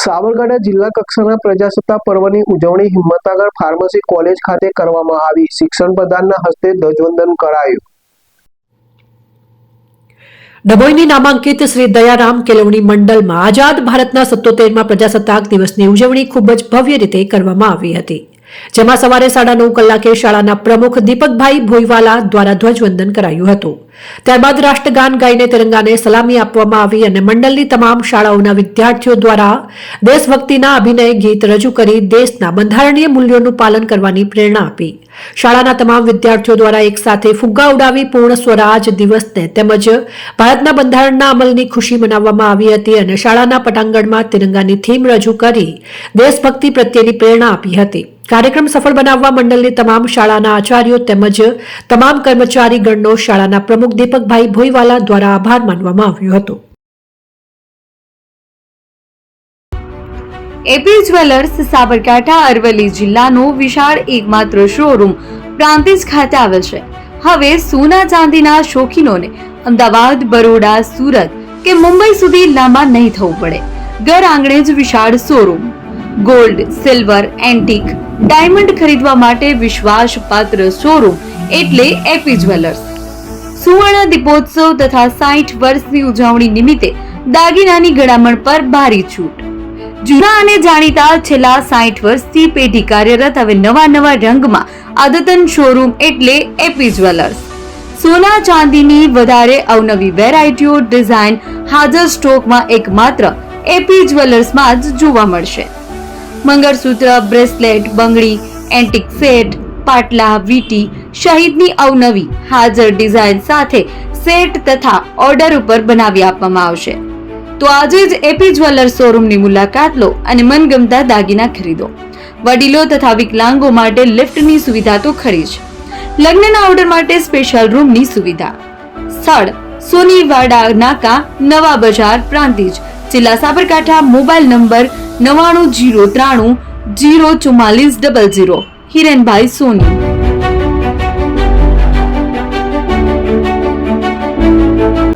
સાબરકાંઠા જિલ્લા કક્ષાના પ્રજાસત્તાક પર્વની ઉજવણી હિંમતનગર ફાર્મસી કોલેજ ખાતે કરવામાં આવી। શિક્ષણ પ્રધાનના હસ્તે ધ્વજવંદન કરાયું। ડભોઈની નામાંકિત શ્રી દયારામ કેળવણી મંડળમાં આઝાદ ભારતના 77મા પ્રજાસત્તાક દિવસની ઉજવણી ખૂબ જ ભવ્ય રીતે કરવામાં આવી હતી, જેમાં સવારે 9:30 કલાકે શાળાના પ્રમુખ દીપકભાઈ ભોઈવાલા દ્વારા ધ્વજવંદન કરાયું હતું। ત્યારબાદ રાષ્ટ્રગાન ગાઈને તિરંગાને સલામી આપવામાં આવી અને મંડળની તમામ શાળાઓના વિદ્યાર્થીઓ દ્વારા દેશભક્તિના અભિનય ગીત રજૂ કરી દેશના બંધારણીય મૂલ્યોનું પાલન કરવાની પ્રેરણા આપી। શાળાના તમામ વિદ્યાર્થીઓ દ્વારા એકસાથે ફુગ્ગા ઉડાવી પૂર્ણ સ્વરાજ દિવસને તેમજ ભારતના બંધારણના અમલની ખુશી મનાવવામાં આવી હતી અને શાળાના પટાંગણમાં તિરંગાની થીમ રજૂ કરી દેશભક્તિ પ્રત્યેની પ્રેરણા આપી હતી। કાર્યક્રમ સફળ બનાવવા મંડળની તમામ શાળાના આચાર્યો તેમજ તમામ કર્મચારીગણનો શાળાના પ્રમુખ દીપકભાઈ ભોઈવાલા દ્વારા આભાર માનવામાં આવ્યો હતો। એપી જ્વેલર્સ સાબરકાંઠા અરવલ્લી જિલ્લાનો વિશાળ એકમાત્ર શોરૂમ પ્રાંતિજ ખાતે આવેલ છે। હવે સોના ચાંદીના શોખીનોને અમદાવાદ, બરોડા, સુરત કે મુંબઈ સુધી લાંબા નહીં થવું પડે। ઘર આંગણે જ વિશાળ showroom. Gold, silver, antique, diamond ખરીદવા માટે વિશ્વાસપાત્ર શોરૂમ એટલે એપી જ્વેલર્સ। સુવર્ણ દીપોત્સવ તથા 60 વર્ષની ઉજવણી નિમિત્તે દાગીનાની ગળામણ પર ભારી છૂટ। જૂના અને જાણીતા છેલ્લા 60 વર્ષથી પેઢી કાર્યરત હવે નવા રંગમાં અદ્યતન શોરૂમ એટલે એપી જ્વેલર્સ। સોના ચાંદીની વધારે અવનવી વેરાયટીઓ ડિઝાઇન હાજર સ્ટોકમાં એકમાત્ર એપી જ્વેલર્સમાં જ જોવા મળશે। મંગળસૂત્ર, બ્રેસલેટ, બંગડી, એન્ટિક સેટ, પાટલા, વીટી સહિતની અવનવી હાજર ડિઝાઇન સાથે સેટ તથા ઓર્ડર ઉપર બનાવી આપવામાં આવશે। તો આજે જ એપી જ્વેલર્સ શોરૂમની મુલાકાત લો અને મનગમતા દાગીના ખરીદો। વડીલો તથા વિકલાંગો માટે લિફ્ટની સુવિધા તો ખરી જ, લગ્નના ઓર્ડર માટે સ્પેશિયલ રૂમની સુવિધા। સ્થળ સોનીવાડા નાકા, નવા બજાર, પ્રાંતિજ, જિલ્લા Sabarkantha. Mobile number 9903 04400। Hirenbhai Soni.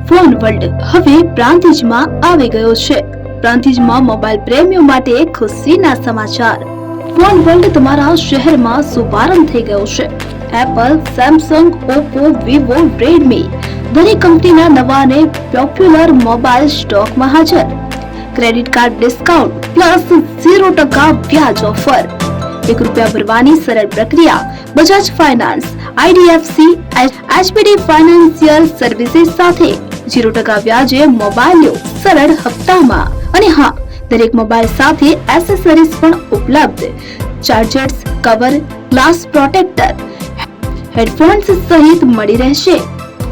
Phone world હવે પ્રાંતિજમાં આવી ગયો છે। પ્રાંતિજમાં મોબાઈલ પ્રેમીઓ માટે ખુશીના સમાચાર। ફોન વર્લ્ડ તમારા શહેરમાં શુભારંભ થઈ ગયો છે। Apple, Samsung, Oppo, Vivo, Redmi દરેક કંપનીના નવા અને પોપ્યુલર મોબાઈલ સ્ટોકમાં હાજર। ક્રેડિટ કાર્ડ ડિસ્કાઉન્ટ પ્લસ 0% વ્યાજ ઓફર। ₹1 ભરવાની સરળ પ્રક્રિયા। Bajaj finance, IDFC, HPD financial services સાથે 0% વ્યાજે મોબાઈલ લો સરળ હપ્તામાં। અને હા, દરેક મોબાઈલ સાથે એસેસરીઝ પણ ઉપલબ્ધ। Chargers, cover, glass protractor, headphones સહિત મળી રહેશે।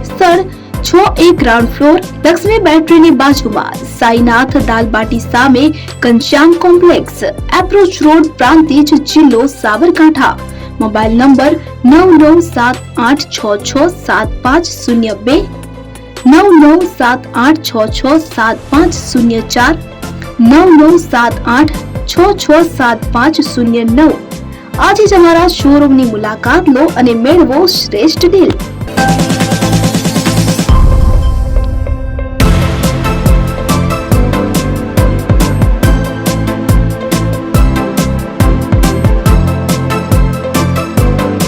સ્થળ 6A ગ્રાઉન્ડ ફ્લોર, લક્ષ્મી બેટરીની બાજુમાં, સાઈનાથ દાલબાટી સામે, Ghanshyam complex, approach road, Prantij, જિલ્લો સાબરકાંઠા। Mobile number 9978667502, 9978667504, 9978667509। આજે જ અમારા શોરૂમની મુલાકાત લો અને મેળવો શ્રેષ્ઠ ડીલ।